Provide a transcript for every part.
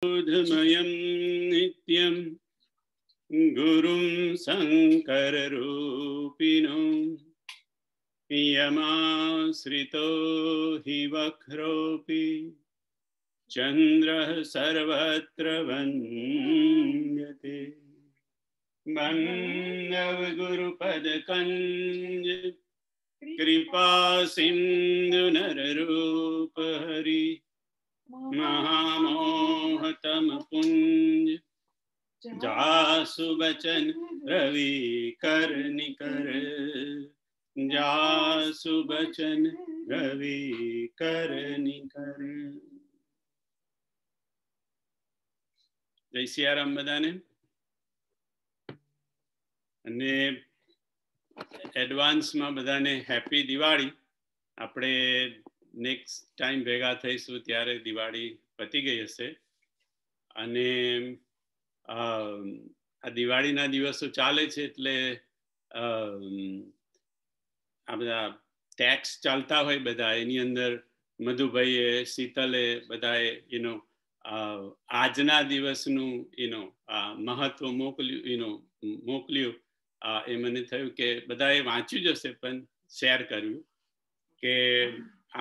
बोधमयं नित्यं गुरुं शङ्कररूपिणो यमाश्रितो हि वक्रोऽपि चन्द्रः सर्वत्र वन्द्यते। वन्दव गुरुपदकञ्ज कृपा सिन्धु नररूप हरि महामोहतम पुंज जासु बचन रवि कर निकर जासु बचन रवि कर निकर। जय सियाराम बधाने અને એડવાન્સમાં બધાને હેપી દિવાળી. આપણે નેક્સ્ટ ટાઈમ ભેગા થઈશું ત્યારે દિવાળી પતી ગઈ હશે અને આ દિવાળીના દિવસો ચાલે છે એટલે આ બધા ટેક્સ ચાલતા હોય બધા એની અંદર મધુભાઈએ શીતલે બધાએ આજના દિવસનું મહત્વ મોકલ્યું. એ મને થયું કે બધાએ વાંચ્યું જ હશે પણ શેર કર્યું કે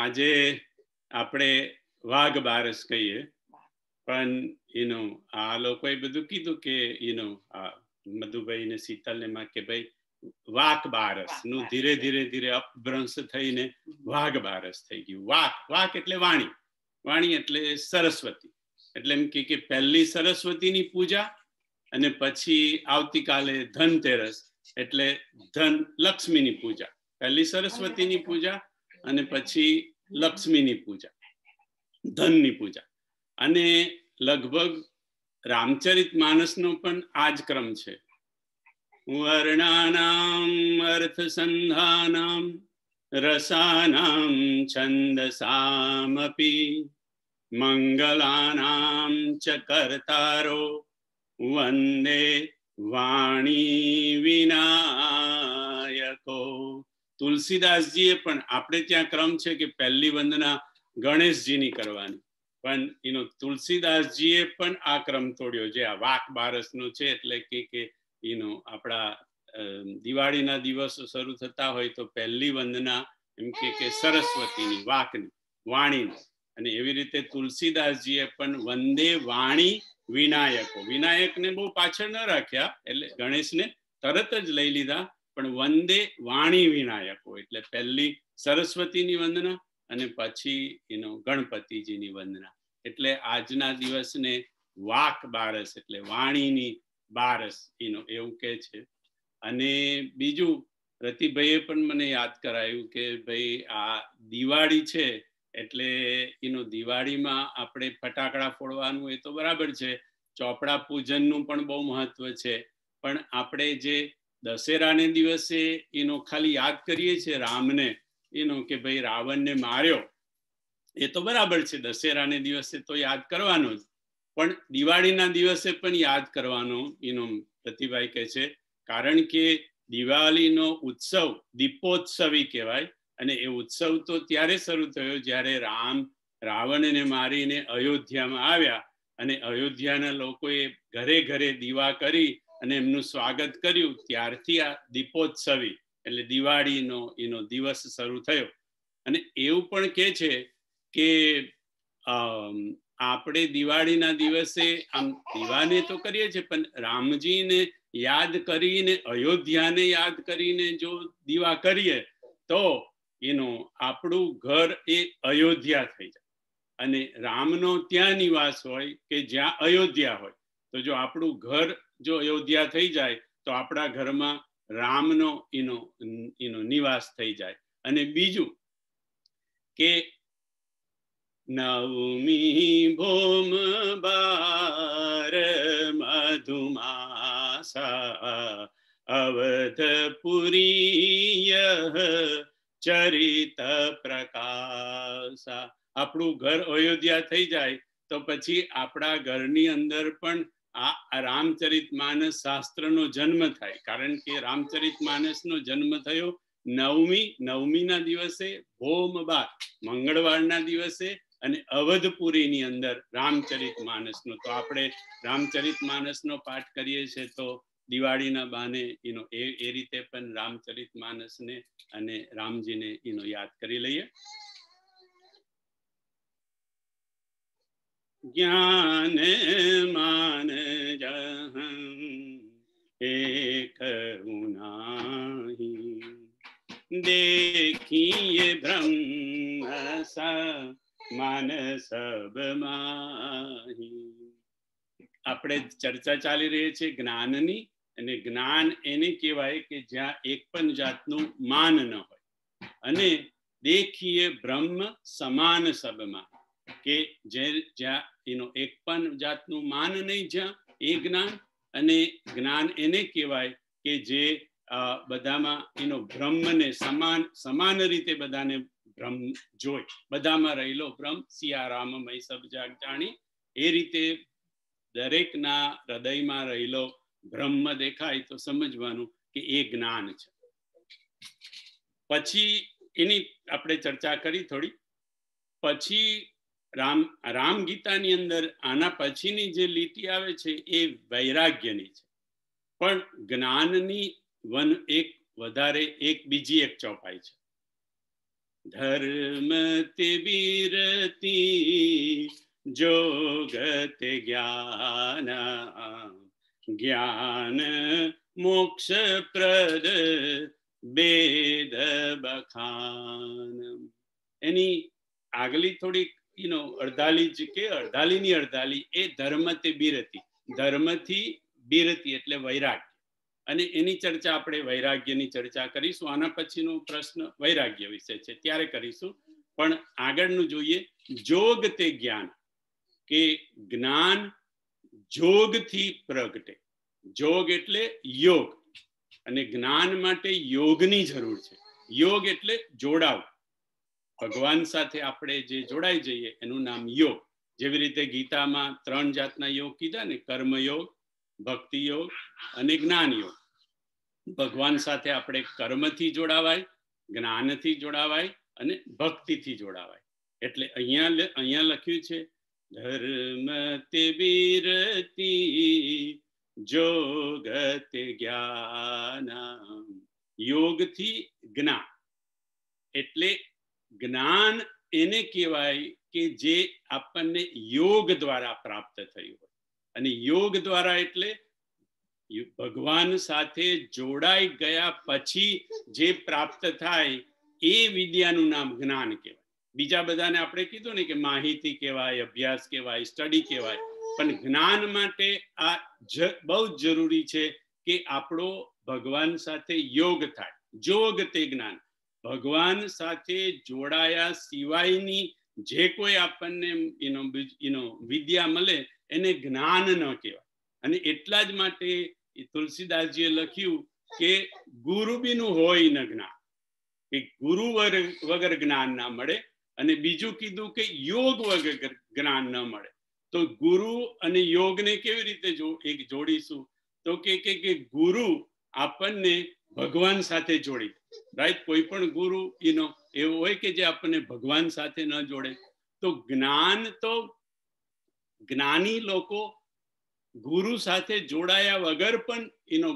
આજે આપણે વાઘ બારસ કહીએ પણ આ લોકોએ બધું કીધું કે મધુભાઈ ને શીતલ ને માં કે ભાઈ વાઘ બારસ નું ધીરે ધીરે ધીરે અપભ્રંશ થઈને વાઘ બારસ થઈ ગયું. વાક એટલે વાણી, વાણી એટલે સરસ્વતી. એટલે એમ કે પહેલી સરસ્વતીની પૂજા અને પછી આવતીકાલે ધનતેરસ એટલે ધન લક્ષ્મીની પૂજા. પહેલી સરસ્વતીની પૂજા અને પછી લક્ષ્મીની પૂજા, ધનની પૂજા. અને લગભગ રામચરિત માનસનો પણ આ જ ક્રમ છે. વર્ણાનામ અર્થ સંધાનામ રસાનામ છંદસામપી મંગલાનામ ચ કર્તારો વંદે વાણી વિનાયકો. તુલસીદાસજીએ પણ આપણે ત્યાં ક્રમ છે કે પહેલી વંદના ગણેશજીની કરવાની, પણ તુલસીદાસજીએ પણ આ ક્રમ તોડ્યો જે આ વાક બારસનો છે. એટલે કે આપણા દિવાળીના દિવસો શરૂ થતા હોય તો પહેલી વંદના એમ કે સરસ્વતીની, વાકની, વાણીની. અને એવી રીતે તુલસીદાસજીએ પણ વંદે વાણી વિનાયકો, વિનાયકને બહુ પાછળ ન રાખ્યા એટલે ગણેશને તરત જ લઈ લીધા, પણ વંદે વાણી વિનાયકો એટલે પહેલી સરસ્વતીની વંદના અને પછી ગણપતિજીની વંદના. એટલે આજના દિવસને વાક બારસ એટલે વાણીની બારસ એવું કે છે. અને બીજું રતિભાઈએ પણ મને યાદ કરાયું કે ભાઈ આ દિવાળી છે એટલે દિવાળીમાં આપણે ફટાકડા ફોડવાનું એ તો બરાબર છે, ચોપડા પૂજનનું પણ બહુ મહત્વ છે. પણ આપણે જે દશેરાને દિવસે ખાલી યાદ કરીએ છીએ રામને કે ભાઈ રાવણને માર્યો, એ તો બરાબર છે, દશેરાને દિવસે તો યાદ કરવાનો જ. પણ દિવાળીના દિવસે પણ યાદ કરવાનો પ્રતિભાઈ કહે છે, કારણ કે દિવાળીનો ઉત્સવ દીપોત્સવી કહેવાય. અને એ ઉત્સવ તો ત્યારે શરૂ થયો જ્યારે રામ રાવણને મારીને અયોધ્યામાં આવ્યા અને અયોધ્યાના લોકોએ ઘરે ઘરે દીવા કરી અને એમનું સ્વાગત કર્યું. ત્યારથી આ દીપોત્સવી એટલે દિવાળીનો દિવસ શરૂ થયો. અને એવું પણ કહે છે કે આપણે દિવાળીના દિવસે આમ દીવાને તો કરીએ છીએ પણ રામજીને યાદ કરીને, અયોધ્યાને યાદ કરીને જો દીવા કરીએ તો આપણું ઘર એ અયોધ્યા થઈ જાય. અને રામનો ત્યાં નિવાસ હોય કે જ્યાં અયોધ્યા હોય, તો જો આપણું ઘર જો અયોધ્યા થઈ જાય તો આપણા ઘરમાં રામનો નિવાસ થઈ જાય. અને બીજું કે નવમી ભોમ બાર મધુમાસા અવધપુરીય ચરિત પ્રકાશા. આપણું ઘર અયોધ્યા થઈ જાય તો પછી આપણા ઘરની અંદર પણ આ રામચરિત માનસ શાસ્ત્રનો જન્મ થાય. કારણ કે રામચરિત માનસનો જન્મ થયો નવમીના દિવસે ભોમ બાર મંગળવારના દિવસે અને અવધપુરીની અંદર રામચરિત માનસનો. તો આપણે રામચરિત માનસનો પાઠ કરીએ છીએ તો દિવાળીના બાને એ રીતે પણ રામચરિત માનસને અને રામજીને યાદ કરી લઈએ. જ્ઞાન માન જહં એક ઉનાહી देखिए ब्रह्म समान सब माही. આપણે ચર્ચા ચાલી રહી છે જ્ઞાનની, અને જ્ઞાન એને કહેવાય કે જ્યાં એક પણ જાતનું માન ન હોય. અને દેખીએ બ્રહ્મ સમાન સબમાં, કે જ્યાં એક પણ જાતનું માન નહીં, જ્યાં એ જ્ઞાન. અને જ્ઞાન એને કહેવાય કે જે બધામાં બ્રહ્મને સમાન રીતે બધાને બ્રહ્મ જોઈ, બધામાં રહેલો બ્રહ્મ સિયારામમય સબ જાગ જાણી. એ રીતે દરેકના હૃદયમાં રહેલો બ્રહ્મ દેખાય તો સમજવાનું કે એ જ્ઞાન છે. પછી એની આપણે ચર્ચા કરી થોડી. પછી રામ ગીતાની અંદર આના પછીની જે લીટી આવે છે એ વૈરાગ્યની છે. પણ જ્ઞાનની એક વધારે બીજી એક ચોપાઈ છે. ધર્મ તે બીરતી જોગતે જ્ઞાન, જ્ઞાન મોક્ષ પ્રદ બેદ બખાન. એની આગલી થોડીક અડધાલી જ કે અડધાલીની અડધાલી એ ધર્મ તે બીરતી, ધર્મથી બીરતી એટલે વૈરાગ્ય. અને એની ચર્ચા આપણે વૈરાગ્યની ચર્ચા કરીશું. આના પછીનો પ્રશ્ન વૈરાગ્ય વિશે છે, ત્યારે કરીશું. પણ આગળનું જોઈએ. જોગ તે જ્ઞાન, કે જ્ઞાન જોગથી પ્રગટે. જોગ એટલે યોગ, અને જ્ઞાન માટે યોગની જરૂર છે. યોગ એટલે જોડાવ. ભગવાન સાથે આપણે જે જોડાઈ જઈએ એનું નામ યોગ. જેવી રીતે ગીતામાં 3 જાતના યોગ કીધા ને, કર્મયોગ, ભક્તિ યોગ અને જ્ઞાન યોગ. ભગવાન સાથે આપણે કર્મથી જોડાવાય, જ્ઞાનથી જોડાવાય અને ભક્તિથી જોડાવાય. એટલે અહીંયા લખ્યું છે ધર્મ તે બીરતી જોગતે જ્ઞાન. યોગથી જ્ઞાન, એટલે જ્ઞાન એને કહેવાય કે જે આપણને યોગ દ્વારા પ્રાપ્ત થયું હોય. અને યોગ દ્વારા એટલે ભગવાન સાથે જોડાઈ ગયા પછી જે પ્રાપ્ત થાય એ વિદ્યાનું નામ જ્ઞાન કહેવાય. બીજા બધાને આપણે કીધું ને કે માહિતી કહેવાય, અભ્યાસ કહેવાય, સ્ટડી કહેવાય. પણ જ્ઞાન માટે આ બહુ જ જરૂરી છે કે આપણો ભગવાન સાથે યોગ થાય. જોગ તે જ્ઞાન, ભગવાન સાથે જોડાયા સિવાયની જે કોઈ આપણને વિદ્યા મળે એને જ્ઞાન ન કહેવાય. અને એટલા જ માટે તુલસીદાસજીએ લખ્યું કે ગુરુ બીનું હોય ન જ્ઞાન, કે ગુરુ વગર જ્ઞાન ના મળે. અને બીજું કીધું કે યોગ વગર જ્ઞાન ન મળે. તો ગુરુ અને યોગને કેવી રીતે જોડીશું? તો કે ગુરુ આપણને ભગવાન સાથે જોડી, રાઈટ? કોઈ પણ ગુરુ એવું હોય કે જે આપણને ભગવાન સાથે ન જોડે. તો જ્ઞાન તો જ્ઞાની લોકો ગુરુ સાથે જોડાયા વગર પણ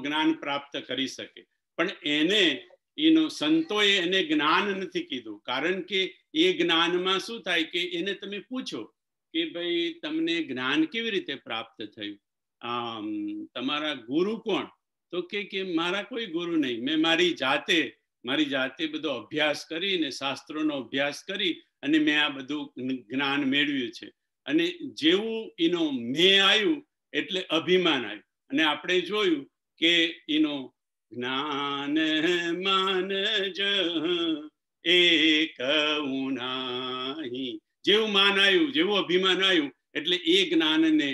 જ્ઞાન પ્રાપ્ત કરી શકે. પણ સંતોએ એને જ્ઞાન નથી કીધું, કારણ કે એ જ્ઞાનમાં શું થાય કે એને તમે પૂછો કે ભાઈ તમને જ્ઞાન કેવી રીતે પ્રાપ્ત થયું, તમારા ગુરુ કોણ? તો કે મારા કોઈ ગુરુ નહીં, મેં મારી જાતે બધો અભ્યાસ કરીને, શાસ્ત્રોનો અભ્યાસ કરી અને મેં આ બધું જ્ઞાન મેળવ્યું છે. અને જેવું મેં આવ્યું એટલે અભિમાન આવ્યું. અને આપણે જોયું કે જ્ઞાન માન જ એક ઉનાહી, જેવું માન આવ્યું, જેવું અભિમાન આવ્યું એટલે એ જ્ઞાનને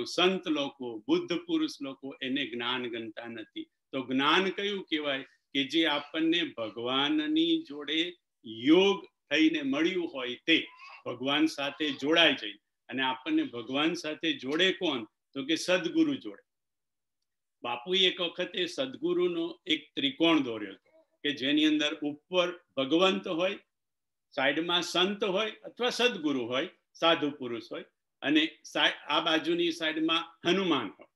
સંત લોકો, બુદ્ધ પુરુષ લોકો એને જ્ઞાન ગણતા નથી. તો જ્ઞાન કયું કહેવાય? કે જે આપણને ભગવાનની જોડે યોગ થઈને મળ્યું હોય, તે ભગવાન સાથે જોડાઈ જાય. અને આપણને ભગવાન સાથે જોડે કોણ? તો કે સદગુરુ જોડે. બાપુએ એક વખતે સદગુરુનો એક ત્રિકોણ દોર્યો હતો કે જેની અંદર ઉપર ભગવંત હોય, સાઈડમાં સંત હોય અથવા સદગુરુ હોય, સાધુ પુરુષ હોય, અને આ બાજુની સાઈડમાં હનુમાન હોય.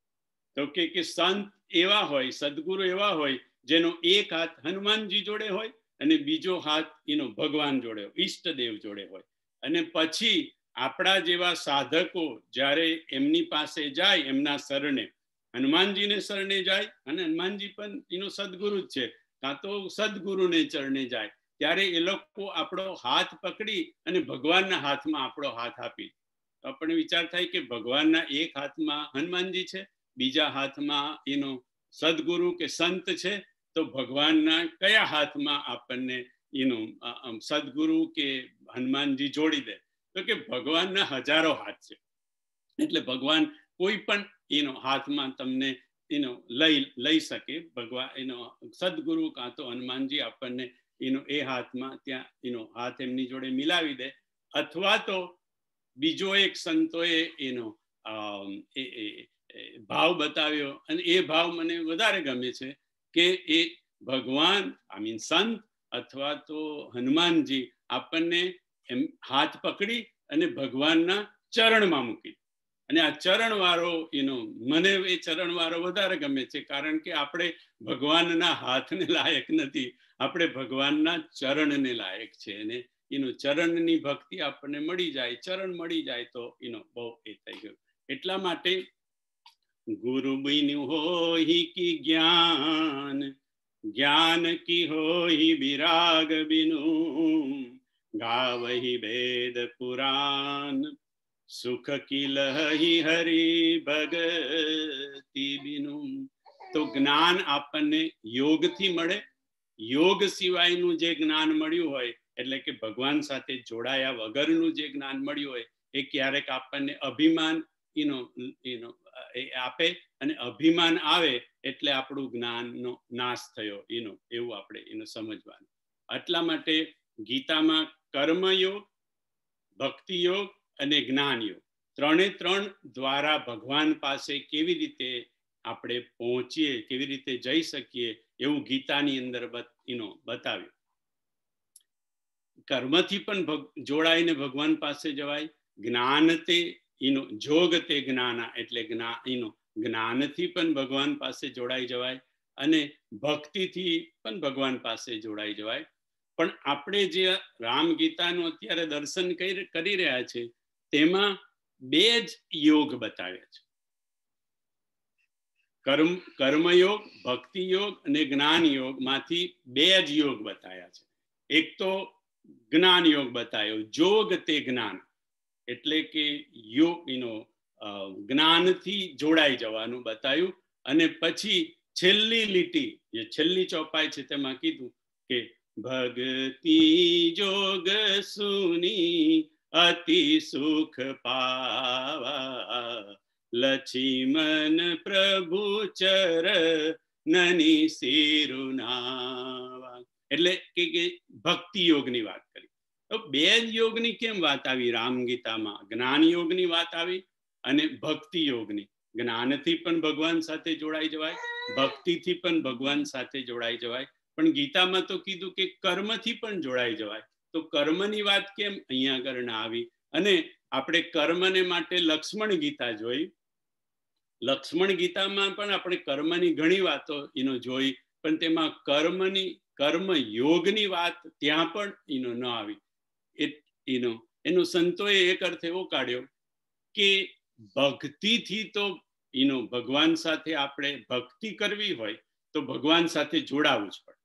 તો કે સંત એવા હોય, સદગુરુ એવા હોય જેનો એક હાથ હનુમાનજી જોડે હોય અને બીજો હાથ એનો ભગવાન જોડે હોય, ઈષ્ટદેવ જોડે હોય. અને પછી આપણા જેવા સાધકો જ્યારે એમની પાસે જાય, એમના શરણે, હનુમાનજીને શરણે જાય, અને હનુમાનજી પણ એનો સદગુરુ જ છે, કાં તો સદગુરુને ચરણે જાય, ત્યારે એ લોકો આપણો હાથ પકડી અને ભગવાનના હાથમાં આપણો હાથ આપી. આપણને વિચાર થાય કે ભગવાનના એક હાથમાં હનુમાનજી છે, બીજા હાથમાં એનો સદગુરુ કે સંત છે, તો ભગવાનના કયા હાથમાં આપણને એનો સદગુરુ કે હનુમાનજી જોડી દે? તો કે ભગવાનના હજારો હાથ છે, એટલે ભગવાન કોઈ પણ એનો હાથમાં તમને એનો લઈ શકે. ભગવાન એનો સદગુરુ કાં તો હનુમાનજી આપણને એનો એ હાથમાં ત્યાં એનો હાથ એમની જોડે મિલાવી દે. અથવા તો બીજો એક સંતોએ એનો ભાવ બતાવ્યો, અને એ ભાવ મને વધારે ગમે છે કે એ ભગવાન સંત અથવા તો હનુમાનજી આપણને એમ હાથ પકડી અને ભગવાનના ચરણમાં મૂકી. અને આ ચરણ વાળો મને એ ચરણ વાળો વધારે ગમે છે, કારણ કે આપણે ભગવાનના હાથને લાયક નથી, આપણે ભગવાનના ચરણને લાયક છે. અને ચરણની ભક્તિ આપણને મળી જાય, ચરણ મળી જાય તો બહુ એ થઈ ગયું. એટલા માટે ગુરુ બિનું હોઈ કી જ્ઞાન, જ્ઞાન કી હોઈ વિરાગ બિનું, ગાવહી વેદ પુરાણ, સુખ કી લહી હરી ભગતિ બિનું. તો જ્ઞાન આપણને યોગથી મળે. યોગ સિવાયનું જે જ્ઞાન મળ્યું હોય, એટલે કે ભગવાન સાથે જોડાયા વગરનું જે જ્ઞાન મળ્યું હોય, એ ક્યારેક આપણને અભિમાન આપે, અને અભિમાન આવે એટલે આપણું જ્ઞાનનો નાશ થયો એવું આપણે સમજવાનું. એટલા માટે ગીતામાં કર્મયોગ, ભક્તિ યોગ અને જ્ઞાન યોગ ત્રણ દ્વારા ભગવાન પાસે કેવી રીતે આપણે પહોંચીએ, કેવી રીતે જઈ શકીએ, એવું ગીતાની અંદર બતાવ્યું. કર્મથી પણ જોડાઈને ભગવાન પાસે જવાય. જ્ઞાન તે જોગ તે જ્ઞાના, એટલે જ્ઞાનથી પણ ભગવાન પાસે જોડાઈ જવાય, અને ભક્તિથી પણ ભગવાન પાસે જોડાઈ જવાય. પણ આપણે જે રામ ગીતાનું અત્યારે દર્શન કરી રહ્યા છે, તેમાં બે જ યોગ બતાવ્યા છે. કર્મયોગ, ભક્તિ યોગ અને જ્ઞાન યોગ માંથી બે જ યોગ બતાવ્યા છે. એક તો જ્ઞાન યોગ બતાવ્યો, જોગ તે જ્ઞાન, એટલે કે જ્ઞાનથી જોડાઈ જવાનું બતાવ્યું. અને પછી છેલ્લી લીટી, જે છેલ્લી ચોપાઈ છે, તેમાં કીધું કે ભક્તિ જોગ સુની અતિ સુખ પાવા, લક્ષ્મણ પ્રભુ ચરણની સિરુનાવા. એટલે કે ભક્તિ યોગની વાત કરી. તો બે જ યોગની કેમ વાત આવી રામ ગીતામાં? જ્ઞાન યોગની વાત આવી અને ભક્તિ યોગની. જ્ઞાનથી પણ ભગવાન સાથે જોડાઈ જવાય, ભક્તિથી પણ ભગવાન સાથે જોડાઈ જવાય. પણ ગીતામાં તો કીધું કે કર્મથી પણ જોડાઈ જવાય. તો કર્મની વાત કેમ અહીંયા આગળ ના આવી? અને આપણે કર્મને માટે લક્ષ્મણ ગીતા જોઈ. લક્ષ્મણ ગીતામાં પણ આપણે કર્મની ઘણી વાતો જોઈ, પણ તેમાં કર્મ યોગની વાત ત્યાં પણ ન આવી. એનો સંતોએ એક અર્થ એવો કાઢ્યો કે ભક્તિથી તો ભગવાન સાથે આપણે ભક્તિ કરવી હોય તો ભગવાન સાથે જોડાવું જ પડે.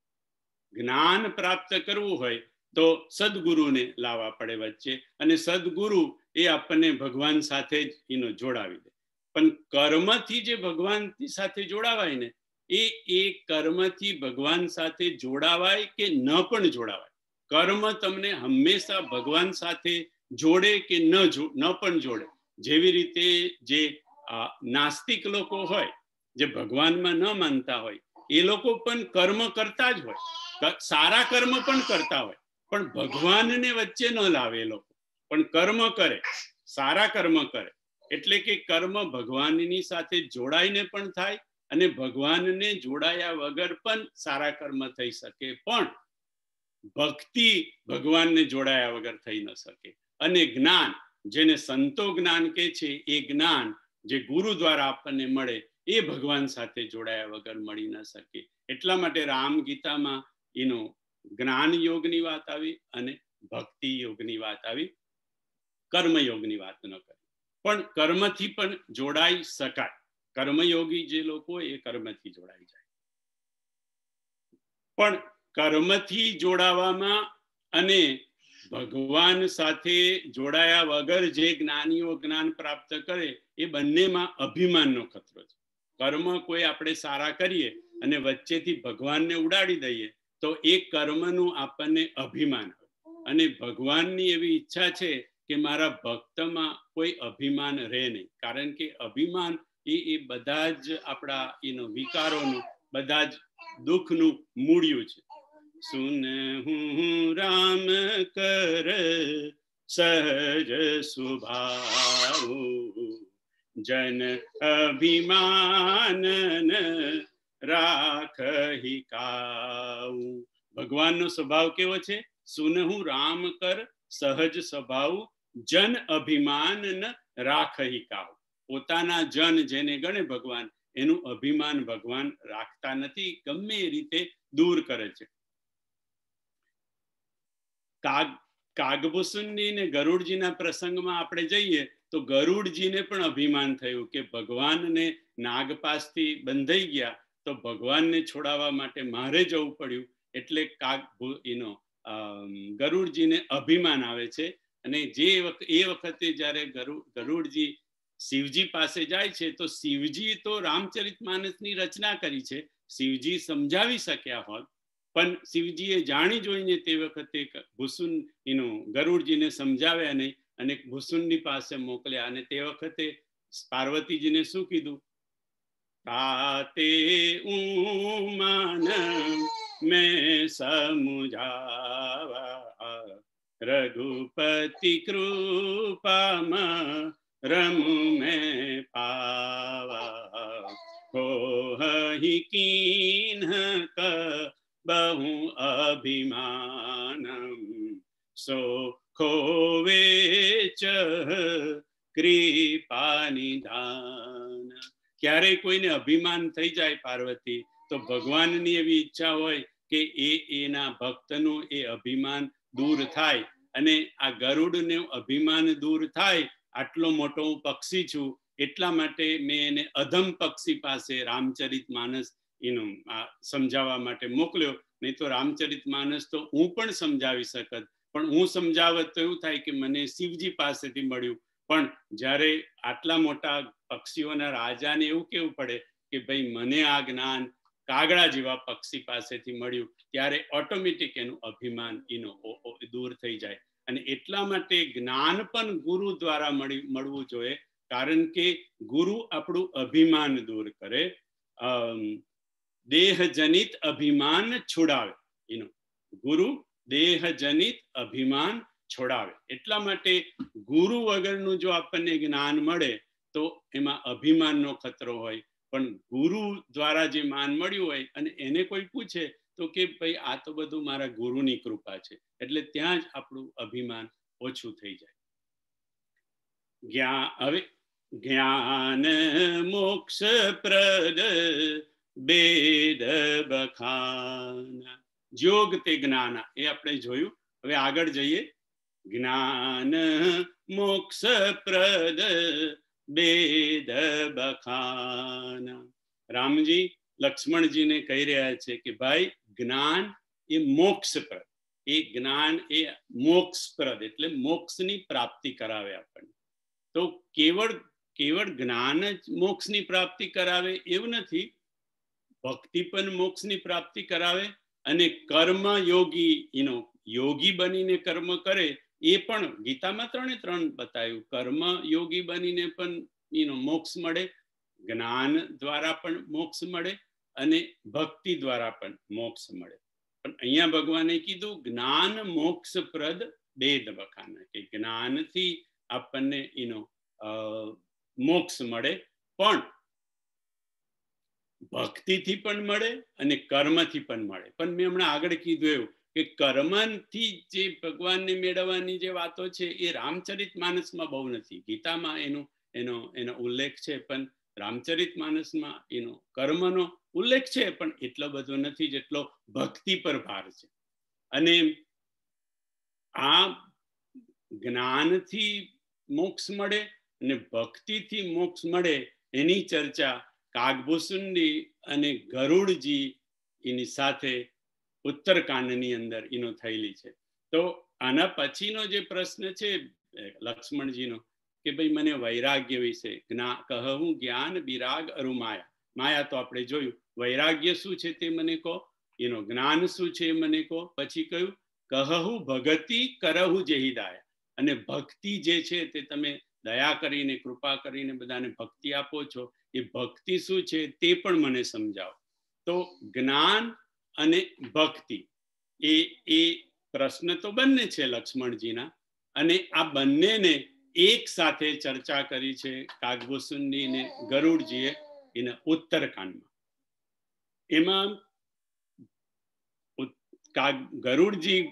જ્ઞાન પ્રાપ્ત કરવું હોય તો સદગુરુને લાવવા પડે વચ્ચે, અને સદગુરુ એ આપણને ભગવાન સાથે જ જોડાવી દે. પણ કર્મથી જે ભગવાન સાથે જોડાવાય ને, એ કર્મથી ભગવાન સાથે જોડાવાય કે ન પણ જોડાવાય. કર્મ તમને હંમેશા ભગવાન સાથે જોડે કે ન પણ જોડે. જેવી રીતે જે નાસ્તિક લોકો હોય, જે ભગવાનમાં ન માનતા હોય, એ લોકો પણ કર્મ કરતા જ હોય, સારા કર્મ પણ કરતા હોય, પણ ભગવાનને વચ્ચે ન લાવે. એ લોકો પણ કર્મ કરે, સારા કર્મ કરે. એટલે કે કર્મ ભગવાનની સાથે જોડાઈને પણ થાય, અને ભગવાનને જોડાયા વગર પણ સારા કર્મ થઈ શકે. પણ ભક્તિ ભગવાનને જોડાયા વગર થઈ ન શકે. અને જ્ઞાન, જેને સંતો જ્ઞાન કહે છે, એ જ્ઞાન જે ગુરુ દ્વારા આપણને મળે એ ભગવાન સાથે જોડાયા વગર મળી ન શકે. એટલા માટે રામ ગીતામાં એનો જ્ઞાન યોગની વાત આવી અને ભક્તિ યોગની વાત આવી, કર્મયોગની વાત ન કરી. પણ કર્મથી પણ જોડાઈ શકાય. કર્મયોગી જે લોકો એ કર્મથી જોડાઈ જાય. પણ કર્મથી જોડાવામાં અને ભગવાન સાથે જોડાયા વગર જે જ્ઞાનીઓ જ્ઞાન પ્રાપ્ત કરે એ બંનેમાં અભિમાનનો ખતરો છે. કર્મ કોઈ આપણે સારા કરીએ અને વચ્ચેથી ભગવાનને ઉડાડી દઈએ તો એ કર્મનું આપણને અભિમાન હોય. અને ભગવાનની એવી ઈચ્છા છે કે મારા ભક્તમાં કોઈ અભિમાન રહે નહીં. કારણ કે અભિમાન એ બધા જ આપણા વિકારોનું, બધા જ દુઃખનું મૂળિયું છે. સુનહું રામ કર સહજ સ્વભાવ, જન અભિમાન રાખહી કાઉ. ભગવાનનો સ્વભાવ કેવો છે? સુનહું રામ કર સહજ સ્વભાવ, જન અભિમાન રાખહી કાઉ. પોતાના જન જેને ગણે ભગવાન, એનું અભિમાન ભગવાન રાખતા નથી, ગમે એ રીતે દૂર કરે છે. કાગભૂષણજી ને ગરુડજીના પ્રસંગમાં આપણે જઈએ તો ગરુડજીને પણ અભિમાન થયું કે ભગવાનને નાગપાસથી બંધાઈ ગયા તો ભગવાનને છોડાવવા માટે મારે જવું પડ્યું. એટલે ગરુડજીને અભિમાન આવે છે. અને એ વખતે જ્યારે ગરુડજી શિવજી પાસે જાય છે તો શિવજી તો રામચરિતમાનસની રચના કરી છે, શિવજી સમજાવી શક્યા હોત, પણ શિવજીએ જાણી જોઈને તે વખતે ગરુડજીને સમજાવ્યા નહીં અને ભૂસુંડની પાસે મોકલ્યા. અને તે વખતે પાર્વતીજીને શું કીધું? તાતે ઉમાન મેં સમજાવા, રઘુપતિ કૃપામાં રમુ મેં પાવા, હો કીન્હ બહુ અભિમાનમ, સો ખોવે ચ કૃપા નિધાન. ક્યારેય કોઈને અભિમાન થઈ જાય પાર્વતી, તો ભગવાનની એવી ઈચ્છા હોય કે એના ભક્તનું એ અભિમાન દૂર થાય. અને આ ગરુડનું અભિમાન દૂર થાય, આટલો મોટો હું પક્ષી છું એટલા માટે મેં એને અધમ પક્ષી પાસે રામચરિતમાનસ સમજાવવા માટે મોકલ્યો. નહીં તો રામચરિતમાનસ તો હું પણ સમજાવી શકત, પણ હું સમજાવત તો એવું થાય કે મને શિવજી પાસેથી મળ્યું. પણ જ્યારે આટલા મોટા પક્ષીઓના રાજાને એવું કેવું પડે કે ભાઈ મને આ જ્ઞાન કાગડા જેવા પક્ષી પાસેથી મળ્યું, ત્યારે ઓટોમેટિક એનું અભિમાન દૂર થઈ જાય. અને એટલા માટે જ્ઞાન પણ ગુરુ દ્વારા મળવું જોઈએ, કારણ કે ગુરુ આપણું અભિમાન દૂર કરે, દેહજનિત અભિમાન છોડાવે. ગુરુ દેહજનિત અભિમાન છોડાવે. એટલા માટે ગુરુ વગરનું જો આપણને જ્ઞાન મળે તો એમાં અભિમાનનો ખતરો હોય. પણ ગુરુ દ્વારા જે માન મળ્યું હોય અને એને કોઈ પૂછે તો કે ભાઈ આ તો બધું મારા ગુરુની કૃપા છે, એટલે ત્યાં જ આપણું અભિમાન ઓછું થઈ જાય. હવે જ્ઞાન મોક્ષ પ્રદ બેદ બખાન. જોગ તે જ્ઞાન એ આપણે જોયું. હવે આગળ જઈએ. જ્ઞાન મોક્ષ પ્રદ બેદ બખાન. રામજી લક્ષ્મણજીને કહી રહ્યા છે કે ભાઈ જ્ઞાન એ મોક્ષપ્રદ, એ જ્ઞાન એ મોક્ષપ્રદ એટલે મોક્ષની પ્રાપ્તિ કરાવે આપણને. તો કેવળ જ્ઞાન જ મોક્ષની પ્રાપ્તિ કરાવે એવું નથી, ભક્તિ પણ મોક્ષની પ્રાપ્તિ કરાવે. અને કર્મ યોગી યોગી બનીને કર્મ કરે એ પણ ગીતામાં 3 બતાવ્યું. કર્મ યોગી બનીને પણ મોક્ષ મળે, જ્ઞાન દ્વારા પણ મોક્ષ મળે અને ભક્તિ દ્વારા પણ મોક્ષ મળે. પણ અહીંયા ભગવાને કીધું જ્ઞાન મોક્ષ પ્રદ બેદ બખાન, કે જ્ઞાનથી આપણને મોક્ષ મળે, પણ ભક્તિથી પણ મળે અને કર્મથી પણ મળે. પણ મેં હમણાં આગળ કીધું એવું કે કર્મથી જે ભગવાનને મેળવવાની જે વાતો છે એ રામચરિત માનસમાં બહુ નથી. ગીતામાં એનો ઉલ્લેખ છે, પણ રામચરિત માનસમાં એનો કર્મનો ઉલ્લેખ છે, પણ એટલો બધો નથી જેટલો ભક્તિ પર ભાર છે. અને આ જ્ઞાનથી મોક્ષ મળે અને ભક્તિથી મોક્ષ મળે એની ચર્ચા કાગભૂસુંડી અને ગરુડજી એની સાથે ઉત્તરકાંડની અંદર એનો થયેલી છે. તો આના પછીનો જે પ્રશ્ન છે લક્ષ્મણજીનો કે ભાઈ મને વૈરાગ્ય વિશે કહું જ્ઞાન વિરાગ અરુ માયા. માયા તો આપણે જોયું. વૈરાગ્ય શું છે તે મને કહો, એનો જ્ઞાન શું છે એ મને કહો. પછી કહ્યું કહું ભગતિ કરહું જેહિદાયા. અને ભક્તિ જે છે તે તમે દયા કરીને કૃપા કરીને બધાને ભક્તિ આપો છો, એ ભક્તિ શું છે તે પણ મને સમજાવો. તો જ્ઞાન અને ભક્તિ એ પ્રશ્ન તો બંને છે લક્ષ્મણજીના, અને આ બંનેને એક સાથે ચર્ચા કરી છે કાગભૂસુંડી ને ગરુડજીએ એના ઉત્તરકાંડમાં. એમાં ગરુડજી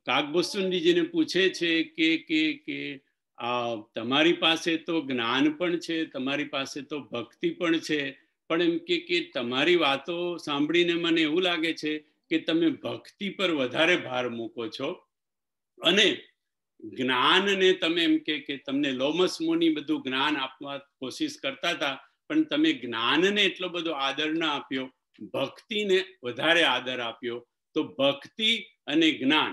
કાગભૂસુંડીજીને પૂછે છે કે તમારી પાસે તો જ્ઞાન પણ છે, તમારી પાસે તો ભક્તિ પણ છે, પણ એમ કે તમારી વાતો સાંભળીને મને એવું લાગે છે કે તમે ભક્તિ પર વધારે ભાર મૂકો છો, અને જ્ઞાનને તમે એમ કે તમને લોમસ મુનિ બધું જ્ઞાન આપવા કોશિશ કરતા હતા, પણ તમે જ્ઞાનને એટલો બધો આદર ના આપ્યો, ભક્તિને વધારે આદર આપ્યો. તો ભક્તિ અને જ્ઞાન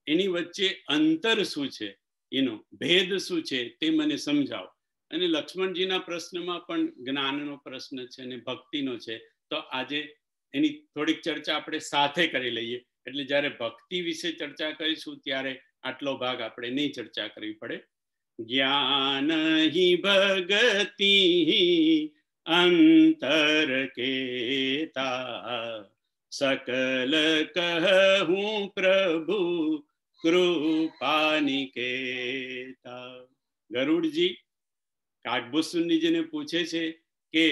એની વચ્ચે અંતર શું છે, એનો ભેદ શું છે તે મને સમજાવો. અને લક્ષ્મણજીના પ્રશ્નમાં પણ જ્ઞાનનો પ્રશ્ન છે અને ભક્તિનો છે. તો આજે એની થોડીક ચર્ચા આપણે સાથે કરી લઈએ, એટલે જ્યારે ભક્તિ વિશે ચર્ચા કરીશું ત્યારે આટલો ભાગ આપણે નહીં ચર્ચા કરવી પડે. જ્ઞાન હિ ભગતિ અંતર કેતા सकल कहूं प्रभु कृपा निकेता. ગરુડજી કાગભૂસુંડીજીને પૂછે છે કે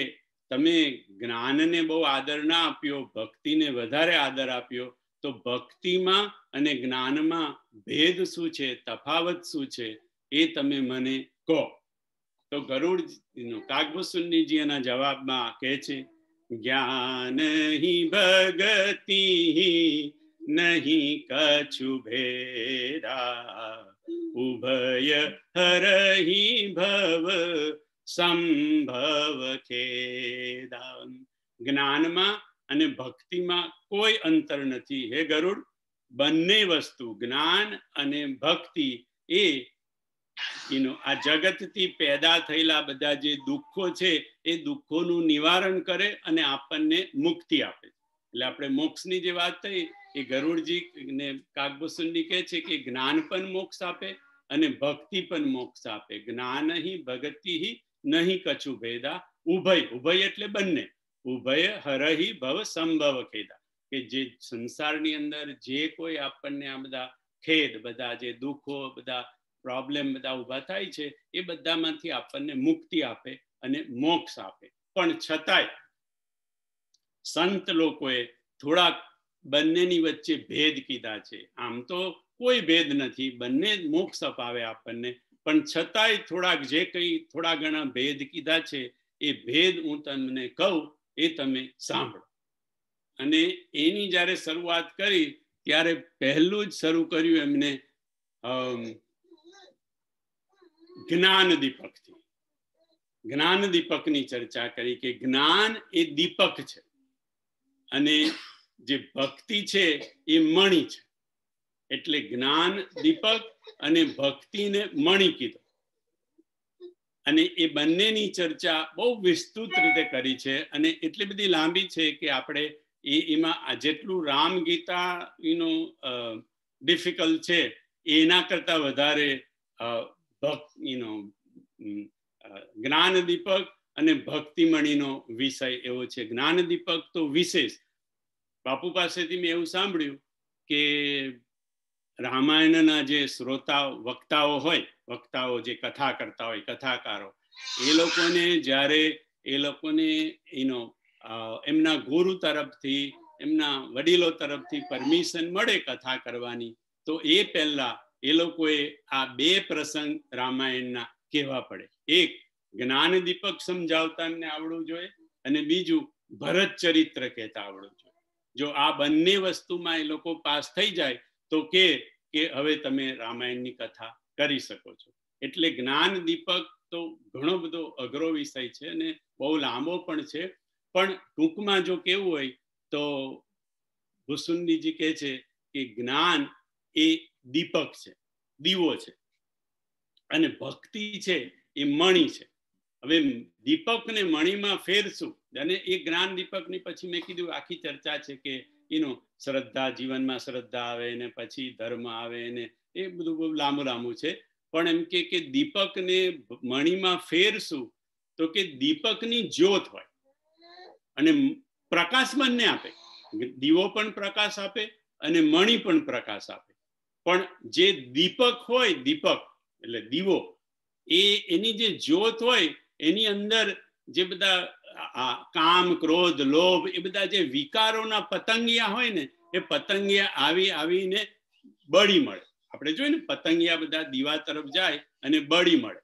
તમે જ્ઞાનને બહુ આદર ના આપ્યો, ભક્તિને વધારે આદર આપ્યો, તો ભક્તિમાં અને જ્ઞાનમાં ભેદ શું છે, તફાવત શું છે, એ તમે મને કહો. તો ગરુડ કાગભૂસુંડીજી એના જવાબમાં કહે છે ज्ञान ही भगति नहीं कछु भेदा उभय हरहि भव संभव खेदा. જ્ઞાનમાં અને ભક્તિમાં કોઈ અંતર નથી હે ગરુડ. બંને વસ્તુ જ્ઞાન અને ભક્તિ આ જગતથી પેદા થયેલા બધા જે દુઃખો છે એ દુઃખોનું નિવારણ કરે અને આપણને મુક્તિ આપે. એટલે આપણે મોક્ષની જે વાત થઈ એ ગરુડજી ને કાગભૂસુંડી કહે છે કે જ્ઞાન પણ મોક્ષ આપે અને ભક્તિ પણ મોક્ષ આપે. જ્ઞાન હિ ભગતિ હિ નહીં કછુ ભેદા ઉભય. ઉભય એટલે બંને. ઉભય હરહિ ભવ સંભવ ખેદા. કે જે સંસારની અંદર જે કોઈ આપણને આ બધા ખેદ, બધા જે દુઃખો, બધા પ્રોબ્લેમ બધા ઉભા થાય છે એ બધામાંથી આપણને મુક્તિ આપે અને મોક્ષ આપે. પણ છતાંય સંત લોકોએ થોડાક બંનેની વચ્ચે ભેદ કીધા છે. આમ તો કોઈ ભેદ નથી, બંને મોક્ષ અપાવે આપણને, પણ છતાંય થોડાક જે કંઈ થોડા ઘણા ભેદ કીધા છે એ ભેદ હું તમને કહું, એ તમે સાંભળો. અને એની જ્યારે શરૂઆત કરી ત્યારે પહેલું જ શરૂ કર્યું એમને જ્ઞાન દીપકથી. જ્ઞાન દીપકની ચર્ચા કરી કે જ્ઞાન એ દીપક છે અને જે ભક્તિ છે એ મણિ છે. એટલે જ્ઞાન દીપક અને ભક્તિને મણિ કીધો. અને એ બંનેની ચર્ચા બહુ વિસ્તૃત રીતે કરી છે અને એટલી બધી લાંબી છે કે આપણે એમાં જેટલું રામ ગીતા ડિફિકલ્ટ છે એના કરતા વધારે જ્ઞાન દીપક અને ભક્તિમણીનો વિષય એવો છે. જ્ઞાન દીપક તો વિશેષ. બાપુ પાસેથી મેં એવું સાંભળ્યું કે રામાયણના જે શ્રોતા વક્તાઓ હોય, વક્તાઓ જે કથા કરતા હોય, કથાકારો, એ લોકોને જ્યારે એ લોકોને એમના ગુરુ તરફથી એમના વડીલો તરફથી પરમિશન મળે કથા કરવાની, તો એ પહેલા એ લોકોએ આ બે પ્રસંગ રામાયણના કહેવા પડે. એક જ્ઞાન દીપક સમજાવતા એમને આવડવું જોઈએ, અને બીજું ભરત ચરિત્ર કહેતા આવડવું જોઈએ. જો આ બંને વસ્તુમાં એ લોકો પાસ થઈ જાય તો કે હવે તમે રામાયણની કથા કરી શકો છો. એટલે જ્ઞાન દીપક તો ઘણો બધો અઘરો વિષય છે અને બહુ લાંબો પણ છે. પણ ટૂંકમાં જો કેવું હોય તો ભુસુંડીજી કહે છે કે જ્ઞાન એ દીપક છે, દીવો છે, અને ભક્તિ છે એ મણી છે. હવે દીપક ને મણીમાં ફેર શું? અને એ જ્ઞાન દીપકની પછી મેં કીધું આખી ચર્ચા છે કે શ્રદ્ધા, જીવનમાં શ્રદ્ધા આવે ને પછી ધર્મ આવે ને એ બધું બહુ લાંબુ છે. પણ એમ કે દીપક ને મણીમાં ફેર શું? તો કે દીપકની જ્યોત હોય અને પ્રકાશ બંને આપે. દીવો પણ પ્રકાશ આપે અને મણી પણ પ્રકાશ આપે. પણ જે દીપક હોય, દીપક એટલે દીવો, એની જે જ્યોત હોય એની અંદર જે બધા કામ, ક્રોધ, લોભ એ બધા જે વિકારોના પતંગિયા હોય ને, એ પતંગિયા આવીને બળી મળે. આપણે જોઈએ ને પતંગિયા બધા દીવા તરફ જાય અને બળી મળે.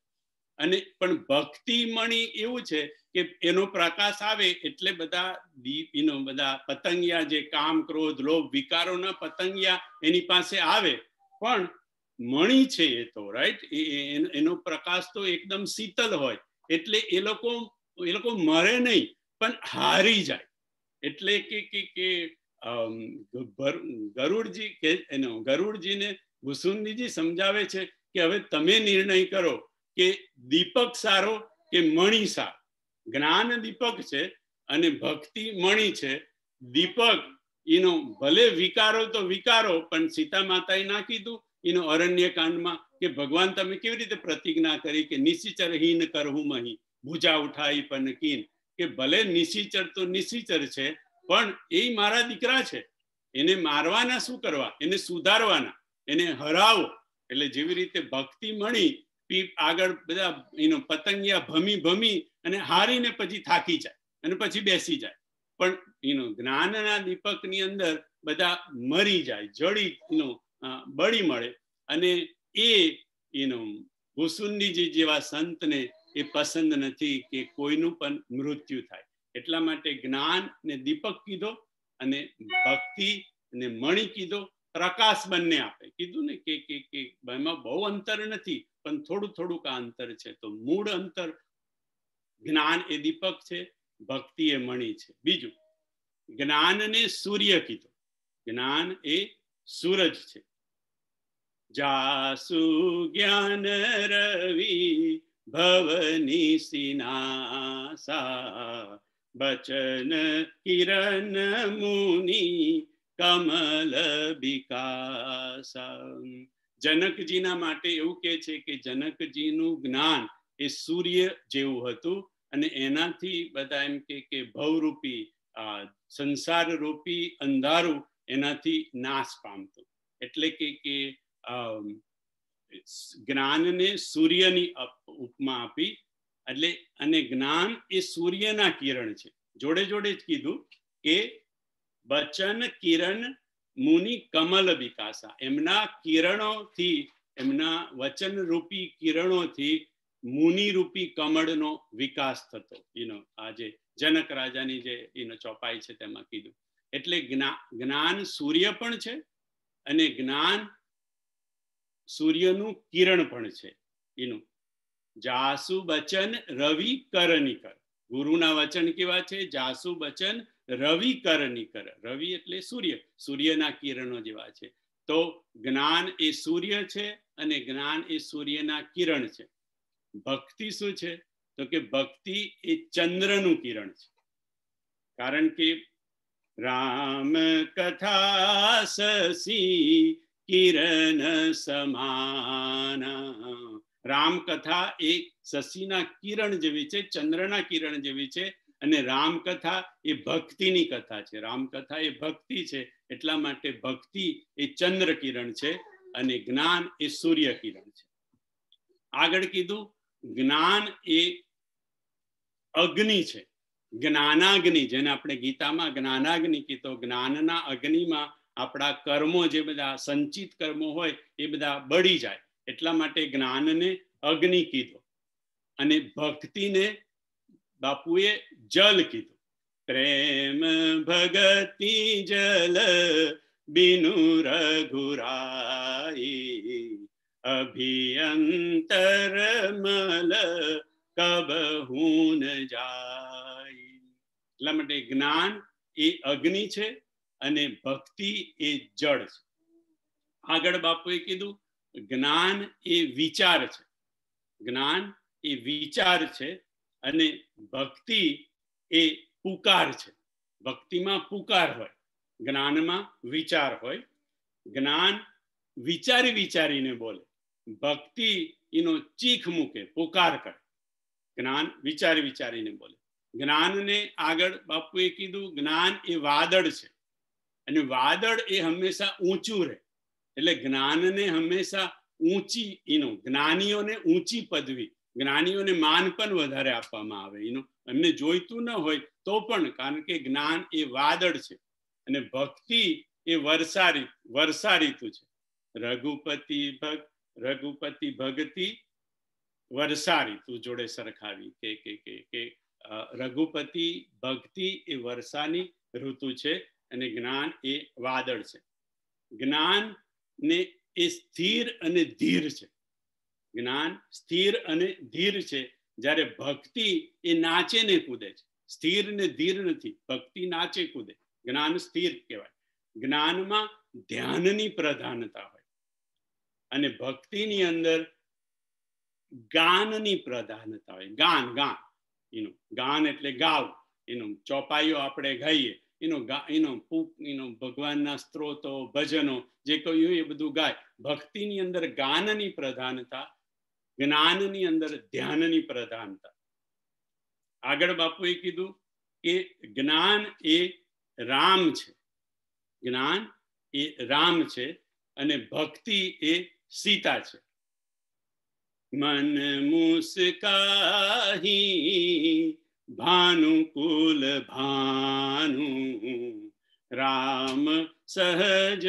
અને પણ ભક્તિ મણી એવું છે કે એનો પ્રકાશ આવે એટલે બધા પતંગિયા જે કામ, ક્રોધ, લોભ, વિકારોના પતંગિયા એની પાસે આવે. પણ મણી છે એ તો રાઈટ, એનો પ્રકાશ તો એકદમ શીતલ હોય એટલે એ લોકો મરે નહીં પણ હારી જાય. એટલે કે ગરુડજીને ભુસુંડીજી સમજાવે છે કે હવે તમે નિર્ણય કરો કે દીપક સારો કે મણી સારો. જ્ઞાન દીપક છે અને ભક્તિ મણી છે. દીપક ભલે વિકારો તો વિકારો, પણ સીતા માતાએ ના કીધું અરણ્ય કાંડમાં કે ભગવાન તમે કેવી રીતે પ્રતિજ્ઞા કરી કે નિશિચર હીન કરહું મહી, ભુજા ઉઠાઈ પણ કીન, કે ભલે નિશિચર તો નિશિચર છે પણ એ મારા દીકરા છે, એને મારવાના શું કરવા, એને સુધારવાના, એને હરાવો. એટલે જેવી રીતે ભક્તિ મણી આગળ બધા પતંગિયા ભમી અને હારીને પછી થાકી જાય અને પછી બેસી જાય. પણ જ્ઞાનના દીપકની અંદર બધા મરી જાય, જડી બળી મળે. અને એ ભુસુંડીજી જેવા સંતને એ પસંદ નથી કે કોઈનું પણ મૃત્યુ થાય. એટલા માટે જ્ઞાન ને દીપક કીધો અને ભક્તિ ને મણી કીધો. પ્રકાશ બંને આપે. કીધું ને કે એમાં બહુ અંતર નથી પણ થોડુંક આ અંતર છે. તો મૂળ અંતર જ્ઞાન એ દીપક છે, ભક્તિ એ મણી છે. બીજું, જ્ઞાનને સૂર્ય કીધું. જ્ઞાન એ સૂરજ છે. જાસુ જ્ઞાન રવિ ભવની સિનાસા, બચન કિરણ મુનિ કમલ વિકાસા. જનકજીના માટે એવું કે છે કે જનકજીનું જ્ઞાન એ સૂર્ય જેવું હતું અને એનાથી બધા એમ કે ભવરૂપી સંસાર રૂપી અંધારું એનાથી નાશ પામતું. એટલે કે જ્ઞાનને સૂર્યની ઉપમા આપી. એટલે અને જ્ઞાન એ સૂર્યના કિરણ છે. જોડે જોડે જ કીધું કે બચન કિરણ મુનિ કમલ વિકાસા. એમના કિરણોથી, એમના વચન રૂપી કિરણોથી મુનિ રૂપી કમળનો વિકાસ થતો. આજે જનક રાજાની જે ચોપાઈ છે તેમાં કીધું. એટલે જ્ઞાન સૂર્ય પણ છે અને જ્ઞાન સૂર્યનું કિરણ પણ છે. જાસુ બચન રવિ કર નિકર. ગુરુના વચન કેવા છે? જાસુ બચન રવિ કર નિકર. રવિ એટલે સૂર્ય, સૂર્યના કિરણો જેવા છે. તો જ્ઞાન એ સૂર્ય છે અને જ્ઞાન એ સૂર્યના કિરણ છે. ભક્તિ શું છે? તો કે ભક્તિ એ ચંદ્રનું કિરણ છે. કારણ કે રામ કથા શશી કિરણ સમાના. રામકથા એ શશીના કિરણ જેવી છે, ચંદ્રના કિરણ જેવી છે. અને રામકથા એ ભક્તિની કથા છે. રામકથા એ ભક્તિ છે. એટલા માટે ભક્તિ એ ચંદ્ર કિરણ છે અને જ્ઞાન એ સૂર્ય કિરણ છે. આગળ કીધું જ્ઞાન એ અગ્નિ છે જ્ઞાનાગ્નિ, જેને આપણે ગીતામાં જ્ઞાનાગ્નિ કીધો, જ્ઞાનના અગ્નિમાં આપણા કર્મો જે બધા સંચિત કર્મો હોય એ બધા બળી જાય, એટલા માટે જ્ઞાનને અગ્નિ કીધો. અને ભક્તિને બાપુએ જલ કીધું. પ્રેમ ભગતિ જલ બિનુ રઘુરાઈ, અભિયંતર મલ કબહુ ન જાય. એટલા માટે જ્ઞાન એ અગ્નિ છે અને ભક્તિ એ જળ છે. આગળ બાપુએ કીધું જ્ઞાન એ વિચાર છે, જ્ઞાન એ વિચાર છે અને ભક્તિ એ પુકાર છે. ભક્તિમાં પુકાર હોય, જ્ઞાનમાં વિચાર હોય. જ્ઞાન વિચારી વિચારીને બોલે, ભક્તિ એનો ચીખ મૂકે, પુકાર કરે. જ્ઞાન વિચારી વિચારીને બોલે. જ્ઞાનને આગળ બાપુએ કીધું જ્ઞાન એ વાદળ છે અને વાદળ એ હંમેશા ઊંચું રહે. એટલે જ્ઞાનને હંમેશા ઊંચી, એનું જ્ઞાનીઓને ઊંચી પદવી, જ્ઞાનીઓને માન પણ વધારે આપવામાં આવે. એનું એમને જોઈતું ન હોય તો પણ, કારણ કે જ્ઞાન એ વાદળ છે અને ભક્તિ એ વર્ષા ઋતુ છે. રઘુપતિ ભક્તિ વર્ષા ઋતુ જોડે સરખાવી કે રઘુપતિ ભક્તિ એ વર્ષાની ઋતુ છે અને જ્ઞાન એ વાદળ છે. જ્ઞાન ને એ સ્થિર અને ધીર છે. જ્ઞાન સ્થિર અને ધીર છે, જ્યારે ભક્તિ એ નાચે ને કૂદે છે. સ્થિર ને ધીર નથી, ભક્તિ નાચે કૂદે, જ્ઞાન સ્થિર કહેવાય. જ્ઞાનમાં ધ્યાનની પ્રધાનતા હોય અને ભક્તિની અંદર ગાનની પ્રધાનતા હોય. ગાન એનું ગાન એટલે ગાવ, એનું ચોપાઈઓ આપણે ગાઈએ, એનો ભગવાનના સ્ત્રોતો, ભજનો જે કહ્યું એ બધું ગાય. ભક્તિની અંદર ગાનની પ્રધાનતા, જ્ઞાનની અંદર ધ્યાનની પ્રધાનતા. આગળ બાપુએ કીધું કે જ્ઞાન એ રામ છે, જ્ઞાન એ રામ છે અને ભક્તિ એ સીતા છે. મન મુસ્કાહી ભાનુકુલ ભાનુ, રામ સહજ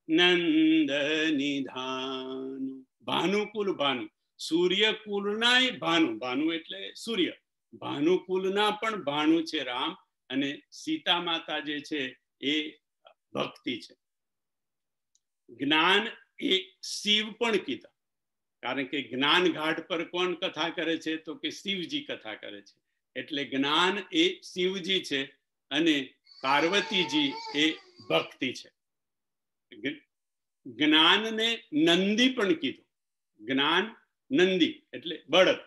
નંદ નિધાન. ભાનુકુલ ભાનુ, સૂર્યકુલના ભાનુ, ભાનુ એટલે સૂર્ય, ભાનુકુલના પણ ભાનુ છે રામ. અને સીતા માતા જે છે એ ભક્તિ છે. જ્ઞાન એ શિવ પણ કીધા, કારણ કે જ્ઞાન ઘાટ પર કોણ કથા કરે છે તો કે શિવજી કથા કરે છે. એટલે જ્ઞાન એ શિવજી છે અને પાર્વતીજી એ ભક્તિ છે. જ્ઞાનને નંદી પણ કીધું. જ્ઞાન નંદી એટલે બળદ,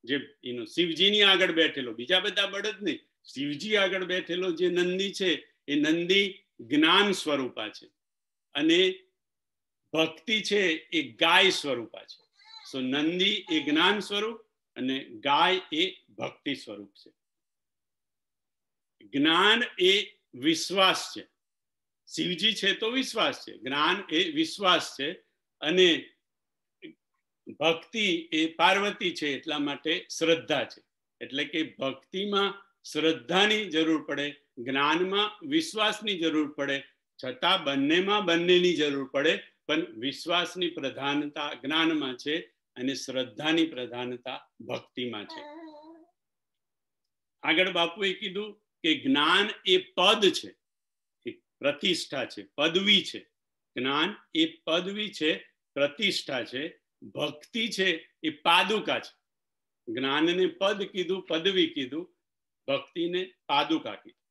જે એનો શિવજીની આગળ બેઠેલો, બીજા બધા બળદ નહીં, શિવજી આગળ બેઠેલો જે નંદી છે એ નંદી જ્ઞાન સ્વરૂપા છે અને ભક્તિ છે એ ગાય સ્વરૂપા છે. સો નંદી એ જ્ઞાન સ્વરૂપ અને ગાય એ ભક્તિ સ્વરૂપ છે. જ્ઞાન એ વિશ્વાસ છે. શિવજી છે તો વિશ્વાસ છે, જ્ઞાન એ વિશ્વાસ છે અને ભક્તિ એ પાર્વતી છે, એટલા માટે શ્રદ્ધા છે. એટલે કે ભક્તિમાં શ્રદ્ધાની જરૂર પડે, જ્ઞાનમાં વિશ્વાસની જરૂર પડે, છતાં બંનેની જરૂર પડે, પણ વિશ્વાસની પ્રધાનતા જ્ઞાનમાં છે અને શ્રદ્ધાની પ્રધાનતા ભક્તિમાં છે. આગળ બાપુએ કીધું કે જ્ઞાન એ પદ છે, પ્રતિષ્ઠા છે, પદવી છે. જ્ઞાન એ પદવી છે, પ્રતિષ્ઠા છે. ભક્તિ છે એ પાદુકા છે. જ્ઞાનને પદ કીધું, પદવી કીધું, ભક્તિને પાદુકા કીધું.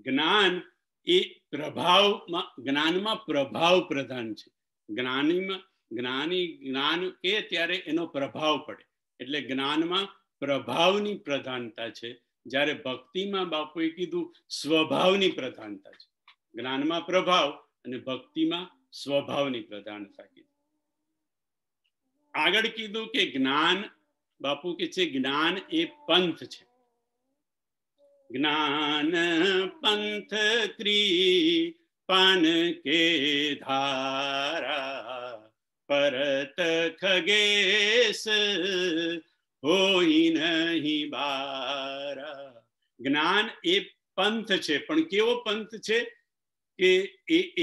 જ્ઞાન એ પ્રભાવમાં, જ્ઞાનમાં પ્રભાવ પ્રધાન છે. જ્ઞાની જ્ઞાન કે ત્યારે એનો પ્રભાવ પડે, એટલે જ્ઞાનમાં પ્રભાવની પ્રધાનતા છે, જ્યારે ભક્તિમાં બાપુએ કીધું સ્વભાવની પ્રધાનતા છે. જ્ઞાનમાં પ્રભાવ અને ભક્તિમાં સ્વભાવની પ્રધાનતા કીધી. આગળ કીધું કે જ્ઞાન, બાપુ કે છે જ્ઞાન એ પંથ છે. જ્ઞાન પંથ कृपान के धारा, परत खगेश હોઈ નહીં બારા. જ્ઞાન એ પંથ છે, પણ કેવો પંથ છે કે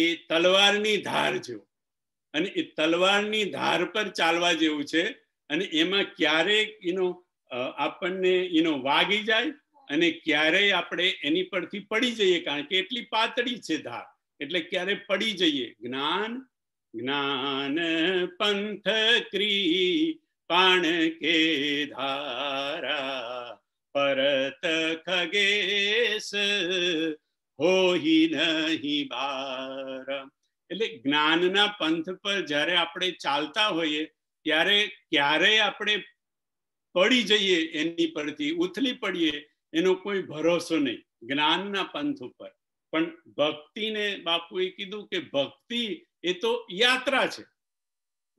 એ તલવારની ધાર જેવો, અને એ તલવારની ધાર પર ચાલવા જેવું છે. અને એમાં ક્યારેક આપણને વાગી જાય અને ક્યારેય આપણે એની પરથી પડી જઈએ, કારણ કે એટલી પાતળી છે ધાર, એટલે ક્યારે પડી જઈએ. જ્ઞાન જ્ઞાન પંથ કૃપાણ કે ધારા, પરત ખગેશ હોઈ નહીં બારા. એટલે જ્ઞાનના પંથ પર જ્યારે આપણે ચાલતા હોઈએ ત્યારે ક્યારેય આપણે પડી જઈએ, એની પરથી ઉથલી પડીએ, એનો કોઈ ભરોસો નહીં જ્ઞાનના પંથ ઉપર. પણ ભક્તિને બાપુએ કીધું કે ભક્તિ એ તો યાત્રા છે.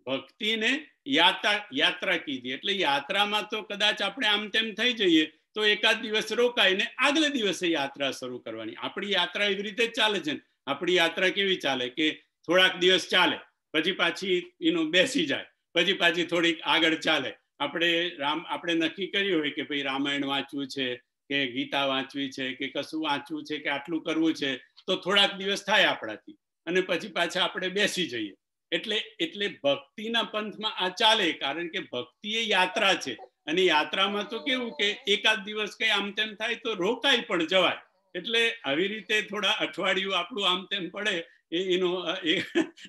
ભક્તિને યાત્રા કીધી, એટલે યાત્રામાં તો કદાચ આપણે આમ તેમ થઈ જઈએ તો એકાદ દિવસ રોકાઈને આગલે દિવસે યાત્રા શરૂ કરવાની. આપણી યાત્રા એવી રીતે જ ચાલે છે. આપણી યાત્રા કેવી ચાલે કે થોડાક દિવસ ચાલે, પછી પાછી બેસી જાય, પછી પાછી થોડીક આગળ ચાલે. આપણે નક્કી કર્યું હોય કે ભાઈ રામાયણ વાંચવું છે કે ગીતા વાંચવી છે કે કશું વાંચવું છે કે આટલું કરવું છે, તો થોડાક દિવસ થાય આપણાથી, અને પછી પાછા આપણે બેસી જઈએ. એટલે ભક્તિના પંથમાં આ ચાલે, કારણ કે ભક્તિ એ યાત્રા છે. અને યાત્રામાં તો કેવું કે એકાદ દિવસ કઈ આમ તેમ થાય તો રોકાઈ પણ જવાય. એટલે આવી રીતે થોડા અઠવાડિયું આપણું આમ તેમ પડે,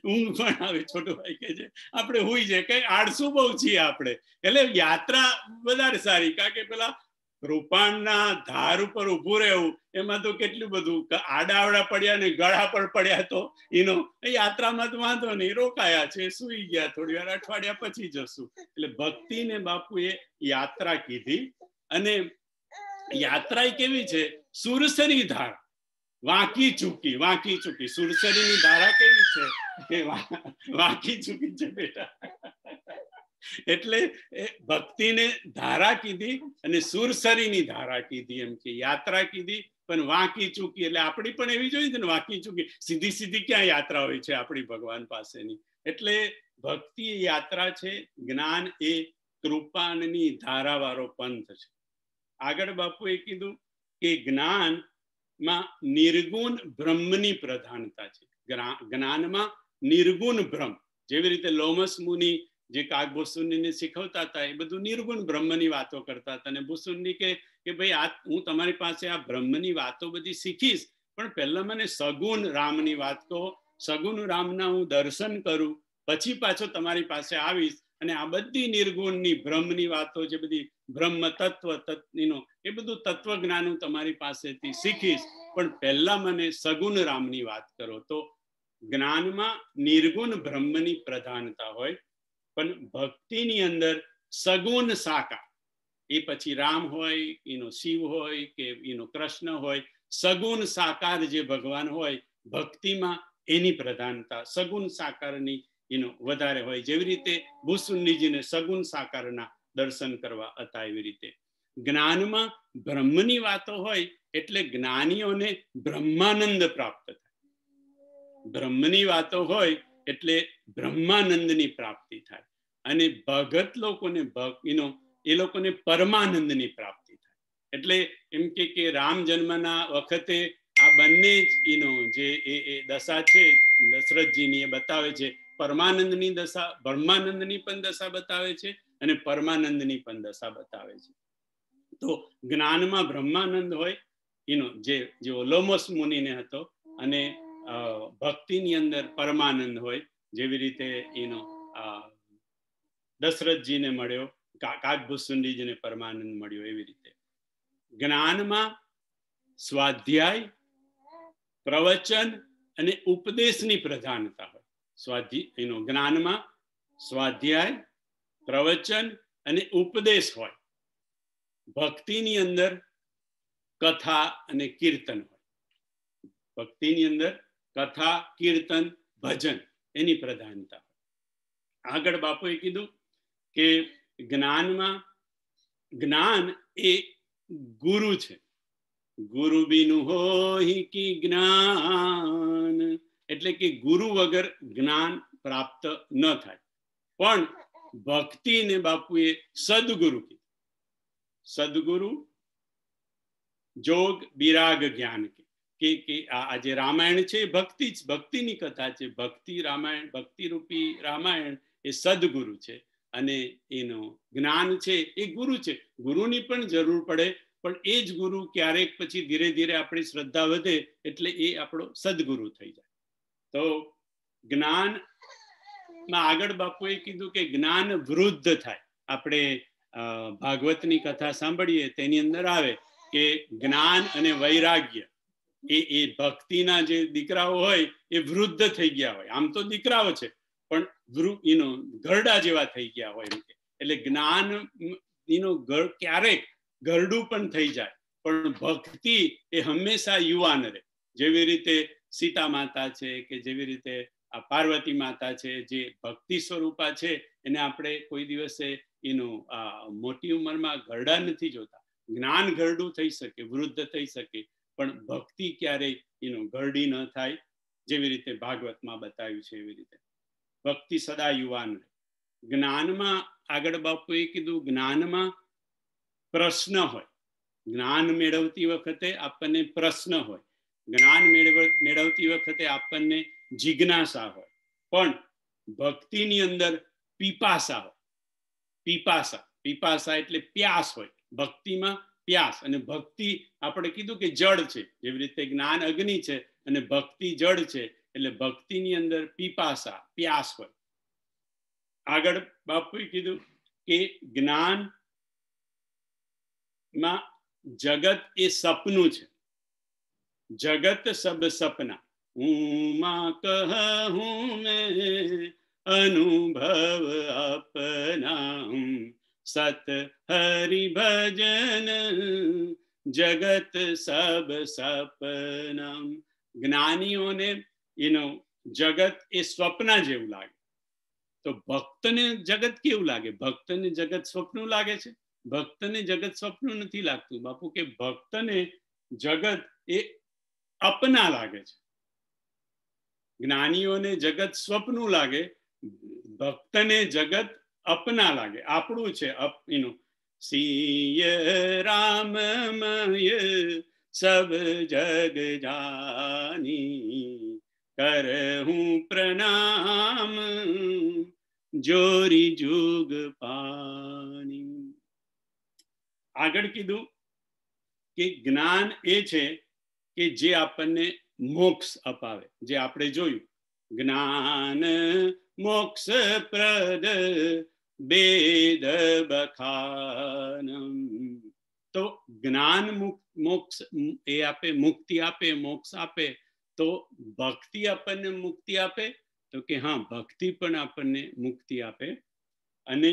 ઊંઘ પણ આવે. છોટું ભાઈ કે છે આપણે હુઈ જાય, કઈ આળસુ બહુ છીએ આપણે. એટલે યાત્રા વધારે સારી, કારણ કે પેલા રૂપાણના ધાર ઉપર ઉભું રહેવું એમાં તો કેટલું બધું આડાવડા પડ્યા ને ગળા પર પડ્યા, તો યાત્રામાં તો વાંધો નહીં, રોકાયા છે, સુઈ ગયા, થોડી વાર અઠવાડિયા પછી જશું. એટલે ભક્તિને બાપુએ યાત્રા કીધી. અને યાત્રા કેવી છે? સુરસરી ધાર, વાંકી ચૂકી. સુરસરીની ધારા કેવી છે કે વાંકી ચૂકી છે બેટા. એટલે ભક્તિને ધારા કીધી અને સુરસરીની ધારા કીધી, એમ કે યાત્રા કીધી, પણ વાંકી ચૂકી. એટલે આપણી પણ એવી જોઈએ છે ને, વાંકી ચૂકી. સીધી ક્યાં યાત્રા હોય છે આપણી ભગવાન પાસેની? એટલે ભક્તિ એ યાત્રા છે, જ્ઞાન એ કૃપાની ધારાવાળો પંથ છે. આગળ બાપુએ કીધું કે જ્ઞાનમાં નિર્ગુણ બ્રહ્મની પ્રધાનતા છે. જ્ઞાનમાં નિર્ગુણ બ્રહ્મ, જેવી રીતે લોમસ મુનિ જે કાગભૂસુંડીને શીખવતા હતા, એ બધું નિર્ગુણ બ્રહ્મની વાતો કરતા હતા. અને ભૂસુંડી કે ભાઈ હું તમારી પાસે આ બ્રહ્મની વાતો બધી શીખીશ, પણ પહેલા મને સગુણ રામની વાત કહો, સગુણ રામના હું દર્શન કરું, પછી પાછો તમારી પાસે આવીશ અને આ બધી નિર્ગુણની બ્રહ્મની વાતો, જે બધી બ્રહ્મ તત્વ એ બધું તત્વજ્ઞાન હું તમારી પાસેથી શીખીશ, પણ પહેલા મને સગુણ રામની વાત કરો. તો જ્ઞાનમાં નિર્ગુણ બ્રહ્મની પ્રધાનતા હોય, પણ ભક્તિની અંદર સગુણ સાકાર, એ પછી રામ હોય, શિવ હોય કે કૃષ્ણ હોય, સગુણ સાકાર જે ભગવાન હોય, ભક્તિમાં એની પ્રધાનતા સગુણ સાકારની વધારે હોય. જેવી રીતે ભૂસુંડીજીને સગુણ સાકારના દર્શન કરવા હતા, એવી રીતે જ્ઞાનમાં બ્રહ્મની વાતો હોય એટલે જ્ઞાનીઓને બ્રહ્માનંદ પ્રાપ્ત થાય. બ્રહ્મની વાતો હોય એટલે બ્રહ્માનંદની પ્રાપ્તિ થાય. અને ભગત લોકોને એ લોકોને પરમાનંદની પ્રાપ્તિ થાય. એટલે એમ કે રામ જન્મના વખતે આ બંને જ જે એ દશા છે દશરથજીની, એ બતાવે છે. પરમાનંદની દશા, બ્રહ્માનંદની પણ દશા બતાવે છે અને પરમાનંદની પણ દશા બતાવે છે. તો જ્ઞાનમાં બ્રહ્માનંદ હોય, જે લોમસ મુનિને હતો, અને ભક્તિની અંદર પરમાનંદ હોય, જેવી રીતે દશરથજીને મળ્યો, કાગભૂસુંડીજીને પરમાનંદ મળ્યો, એવી રીતે જ્ઞાનમાં સ્વાધ્યાય, પ્રવચન અને ઉપદેશની પ્રધાનતા હોય. જ્ઞાનમાં સ્વાધ્યાય, પ્રવચન અને ઉપદેશ હોય. ભક્તિની અંદર કથા અને કીર્તન હોય. ભક્તિની અંદર કથા, કીર્તન, ભજન એની પ્રધાનતા. આગળ બાપુએ કીધું કે જ્ઞાન એ ગુરુ છે. ગુરુ બિનું હોય કી જ્ઞાન, એટલે કે ગુરુ વગર જ્ઞાન પ્રાપ્ત ન થાય. પણ ભક્તિને બાપુએ સદગુરુ કીધું. સદગુરુ જોગ વિરાગ જ્ઞાન કે આ જે રામાયણ છે એ ભક્તિની કથા છે. ભક્તિ રામાયણ, ભક્તિ રૂપી રામાયણ એ સદગુરુ છે, અને એનો જ્ઞાન છે એ ગુરુ છે. ગુરુની પણ જરૂર પડે, પણ એ જ ગુરુ ક્યારેક પછી ધીરે ધીરે આપણી શ્રદ્ધા વધે એટલે એ આપણો સદગુરુ થઈ જાય. તો જ્ઞાન માં આગળ બાપુએ કીધું કે જ્ઞાન વૃદ્ધ થાય. આપણે ભાગવતની કથા સાંભળીએ તેની અંદર આવે કે જ્ઞાન અને વૈરાગ્ય એ ભક્તિના જે દીકરાઓ હોય એ વૃદ્ધ થઈ ગયા હોય. આમ તો દીકરાઓ છે પણ ઘરડા જેવા થઈ ગયા હોય એમ કે. એટલે જ્ઞાન ક્યારેક ઘરડું પણ થઈ જાય, પણ ભક્તિ એ હંમેશા યુવાન રહે. જેવી રીતે સીતા માતા છે કે જેવી રીતે આ પાર્વતી માતા છે, જે ભક્તિ સ્વરૂપા છે, એને આપણે કોઈ દિવસે મોટી ઉંમરમાં ઘરડા નથી જોતા. જ્ઞાન ઘરડું થઈ શકે, વૃદ્ધ થઈ શકે, પણ ભક્તિ ક્યારેય ઘરડી ન થાય. જેવી રીતે ભાગવતમાં બતાવ્યું છે એવી રીતે ભક્તિ સદા યુવાન રહે. જ્ઞાનમાં આગળ બાપુએ કીધું જ્ઞાનમાં પ્રશ્ન હોય. જ્ઞાન મેળવતી વખતે આપણને પ્રશ્ન હોય, જ્ઞાન મેળવતી વખતે આપણને જિજ્ઞાસા હોય, પણ ભક્તિની અંદર પીપાસા હોય. પીપાસા એટલે પ્યાસ હોય. ભક્તિમાં પ્યાસ, અને ભક્તિ આપણે કીધું કે જળ છે. જેવી રીતે જ્ઞાન અગ્નિ છે અને ભક્તિ જળ છે, એટલે ભક્તિની અંદર પીપાસા, પ્યાસ હોય. આગળ બાપુએ કીધું કે જ્ઞાન માં જગત એ સપનું છે. જગત સબ સપના હું માં કહું મેં અનુભવ આપના, સત હરિ ભજન જગત સબ સપના. જ્ઞાનીઓને જગત એ સ્વપ્ન જેવું લાગે, તો ભક્તને જગત કેવું લાગે? ભક્તને જગત સ્વપ્ન લાગે છે? ભક્તને જગત સ્વપ્ન નથી લાગતું. બાપુ કે ભક્તને જગત એ અપના લાગે છે. જ્ઞાનીઓને જગત સ્વપ્ન લાગે, ભક્તને જગત અપના લાગે, આપણું છે. સિય રામમય સબ જગ જાની, કરહું પ્રણામ જોરી જુગ પાની. આગળ કીધું કે જ્ઞાન એ છે કે જે આપણને મોક્ષ અપાવે. જે આપણે જોયું, જ્ઞાન મોક્ષ પ્રદ વેદ બખાનમ. તો જ્ઞાન મોક્ષ એ આપે, મુક્તિ આપે, મોક્ષ આપે. તો ભક્તિ આપણને મુક્તિ આપે? તો કે હા, ભક્તિ પણ આપણને મુક્તિ આપે. અને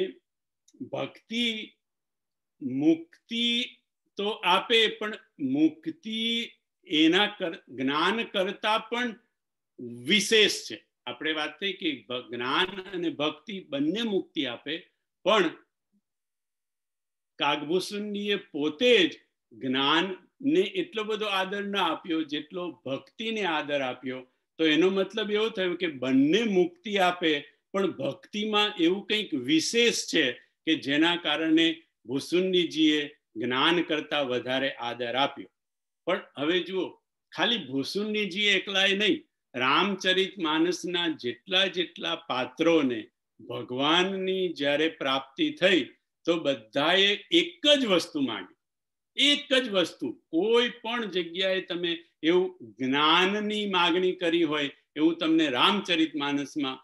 ભક્તિ મુક્તિ તો આપે, પણ મુક્તિ એના જ્ઞાન કરતા પણ વિશેષ છે. આપણે વાત થઈ કે જ્ઞાન અને ભક્તિ બંને મુક્તિ આપે, પણ કાગભૂષણજીએ પોતે જ જ્ઞાનને એટલો બધો આદર ના આપ્યો જેટલો ભક્તિને આદર આપ્યો. તો એનો મતલબ એવો થયો કે બંને મુક્તિ આપે, પણ ભક્તિમાં એવું કંઈક વિશેષ છે કે જેના કારણે ભૂષુંડીજીએ જ્ઞાન કરતા વધારે આદર આપ્યો. પણ હવે જુઓ, ખાલી ભૂષુંડીજી એકલાય નહીં, રામચરિત માનસના જેટલા પાત્રોને ભગવાનની જ્યારે પ્રાપ્તિ થઈ તો બધાએ એક જ વસ્તુ માંગી. એક જ વસ્તુ. કોઈ પણ જગ્યાએ તમે એવું જ્ઞાનની માગણી કરી હોય એવું તમને રામચરિત માનસમાં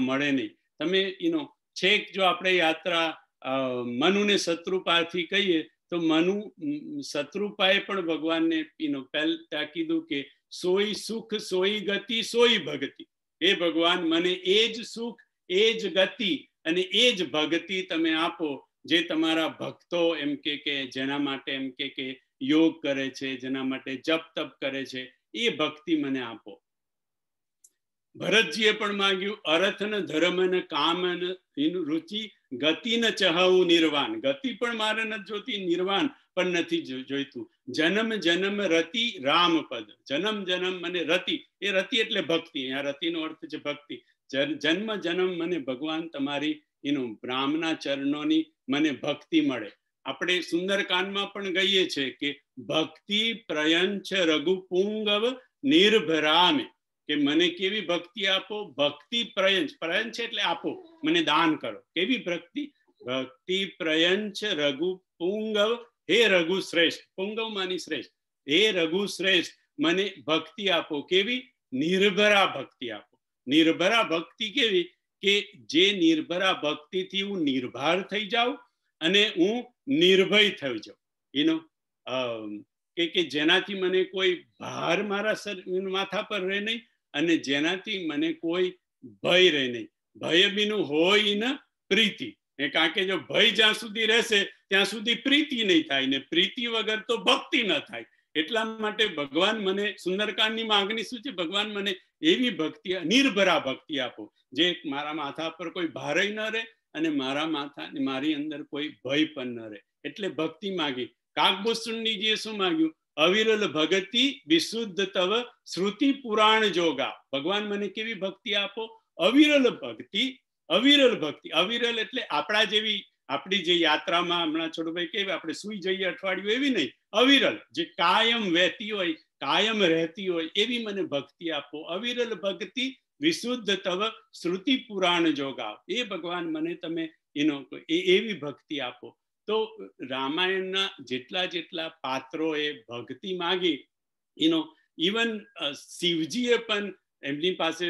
મળે નહીં. તમે છેક જો આપણે યાત્રા મનુને શત્રુપાથી કહીએ તો મનુ શત્રુપાએ પણ ભગવાનને પહેલા કીધું કે સોઈ સુખ, સોઈ ગતિ, સોઈ ભક્તિ. એ ભગવાન, મને એ જ સુખ, એ જ ગતિ અને એ જ ભક્તિ તમે આપો જે તમારા ભક્તો એમ કે જેના માટે એમ કે યોગ કરે છે, જેના માટે જપ તપ કરે છે, એ ભક્તિ મને આપો. ભરતજીએ પણ માંગ્યું, અર્થ ન ધર્મ ન કામ ન રુચિ, ગતિ ન ચહવું નિર્વાણ. ગતિ પણ મારે નથી જોતી, નિર્વાણ પણ નથી જોઈતું. જન્મ જન્મ રતિ રામ પદ. જન્મ જન્મ મને રતિ, એ રતિ એટલે ભક્તિ. આ રતિનો અર્થ છે ભક્તિ. જન્મ જન્મ મને ભગવાન તમારી બ્રાહ્મણા ચરણોની મને ભક્તિ મળે. આપણે સુંદરકાંડમાં પણ ગઈએ છે કે ભક્તિ પ્રયંચ રઘુપુંગવ નિર્ભરામે, કે મને કેવી ભક્તિ આપો, ભક્તિ પ્રયંચ, પ્રયંચ એટલે આપો, મને દાન કરો, કેવી ભક્તિ, ભક્તિ પ્રયંચ રઘુપુંગવ, હે રઘુ શ્રેષ્ઠ, પુંગવ માની શ્રેષ્ઠ, હે રઘુ શ્રેષ્ઠ મને ભક્તિ આપો, કેવી, નિર્ભરા ભક્તિ આપો. નિર્ભરા ભક્તિ કેવી, કે જે નિર્ભરા ભક્તિથી હું નિર્ભર થઈ જાઉં અને હું નિર્ભય થઈ જાઉં, એનો કે જેનાથી મને કોઈ ભાર મારા માથા પર રહે નહીં અને જેનાથી મને કોઈ ભય રહે નહીં. ભય બીનું હોય ને પ્રીતિ, કારણ કે જો ભય જ્યાં સુધી રહેશે ત્યાં સુધી પ્રીતિ નહીં થાય ને પ્રીતિ વગર તો ભક્તિ ન થાય. એટલા માટે ભગવાન મને, સુંદરકાંડની માંગણી શું છે, ભગવાન મને એવી ભક્તિ, નિર્ભરા ભક્તિ આપો જે મારા માથા પર કોઈ ભારે ન રહે અને મારા માથા, મારી અંદર કોઈ ભય પણ ન રહે. એટલે ભક્તિ માગી. કાગભૂષણજીએ શું માગ્યું, અવિરલ ભક્તિ વિશુદ્ધ તવ શ્રુતિ પુરાણ જોગા. ભગવાન મને કેવી ભક્તિ આપો, અવિરલ ભક્તિ. અવિરલ ભક્તિ, અવિરલ એટલે આપણા જેવી, આપણી જે યાત્રામાં હમણાં છોડુભાઈ કેવી આપણે સુઈ જઈએ અઠવાડિયું, એવી નહીં, અવિરલ, જે કાયમ વહેતી હોય, કાયમ રહેતી હોય એવી મને ભક્તિ આપો. અવિરલ ભક્તિ વિશુદ્ધ તવ શ્રુતિ પુરાણ જોગાવ, એ ભગવાન મને તમે એનો એવી ભક્તિ આપો. તો રામાયણના જેટલા પાત્રોએ ભક્તિ માગી, ઇવન શિવજીએ પણ એમની પાસે,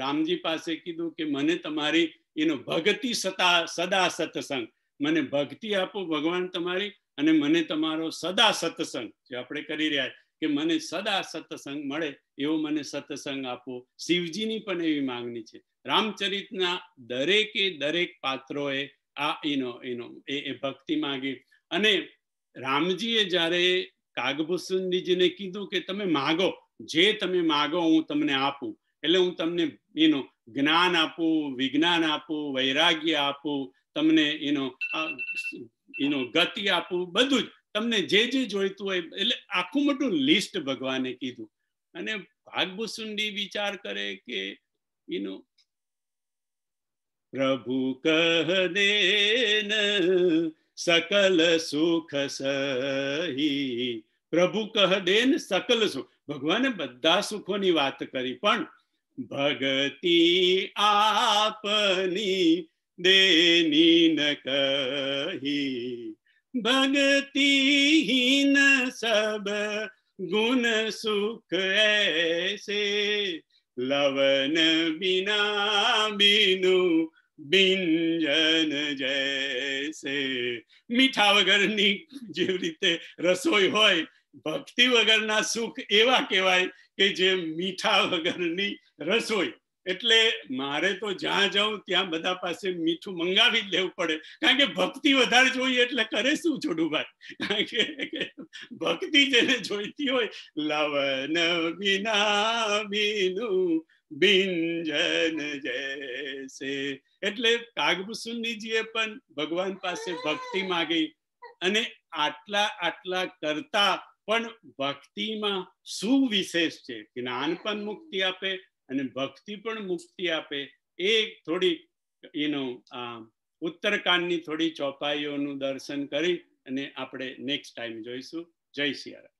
રામજી પાસે કીધું કે મને તમારી ભક્તિ સદા સત્સંગ, મને ભક્તિ આપો ભગવાન તમારી અને મને તમારો સદા સત્સંગ, જે આપણે કરી રહ્યા કે મને સદા સત્સંગ મળે એવો મને સત્સંગ આપો. શિવજીની પણ એવી માંગણી છે. રામચરિતના દરેક પાત્રોએ આ એ ભક્તિ માંગી. અને રામજીએ જ્યારે કાગભૂષણજીને કીધું કે તમે માગો, જે તમે માગો હું તમને આપું, એટલે હું તમને જ્ઞાન આપું, વિજ્ઞાન આપું, વૈરાગ્ય આપું, તમને ગતિ આપું, બધું જ તમને જે જોઈતું હોય, એટલે આખું મોટું લિસ્ટ ભગવાને કીધું. અને કાગભૂષણજી વિચાર કરે કે પ્રભુ કહ દેન સકલ સુખ સહી, પ્રભુ કહ દેન સકલ સુખ. ભગવાને બધા સુખોની વાત કરી, પણ ભગતિ આપની દેની ન કહી, ભગતિહીન સબ ગુણ સુખ ऐसे, લવન બિના બીનું બિંજન જૈસે. મીઠા વગરની જેવી રીતે રસોઈ હોય, ભક્તિ વગરના સુખ એવા કહેવાય કે જે મીઠા વગરની રસોઈ. એટલે મારે તો જ્યાં જાઉં ત્યાં બધા પાસે મીઠું મંગાવી જ લેવું પડે, કારણ કે ભક્તિ વધારે જોઈએ એટલે કરે શું છોડુભાઈ, કારણ કે ભક્તિ જેને જોઈતી હોય, લવન બિના બીનું બિંજન જૈસે. એટલે કાગભૂષણજીએ પણ ભગવાન પાસે ભક્તિ માગી. અને આટલા કરતા પણ ભક્તિમાં શું વિશેષ છે, જ્ઞાન પણ મુક્તિ આપે અને ભક્તિ પણ મુક્તિ આપે. એ થોડી ઉત્તરકાંડની થોડી ચોપાઈઓનું દર્શન કરી અને આપણે નેક્સ્ટ ટાઈમ જોઈશું. જય સિયારામ.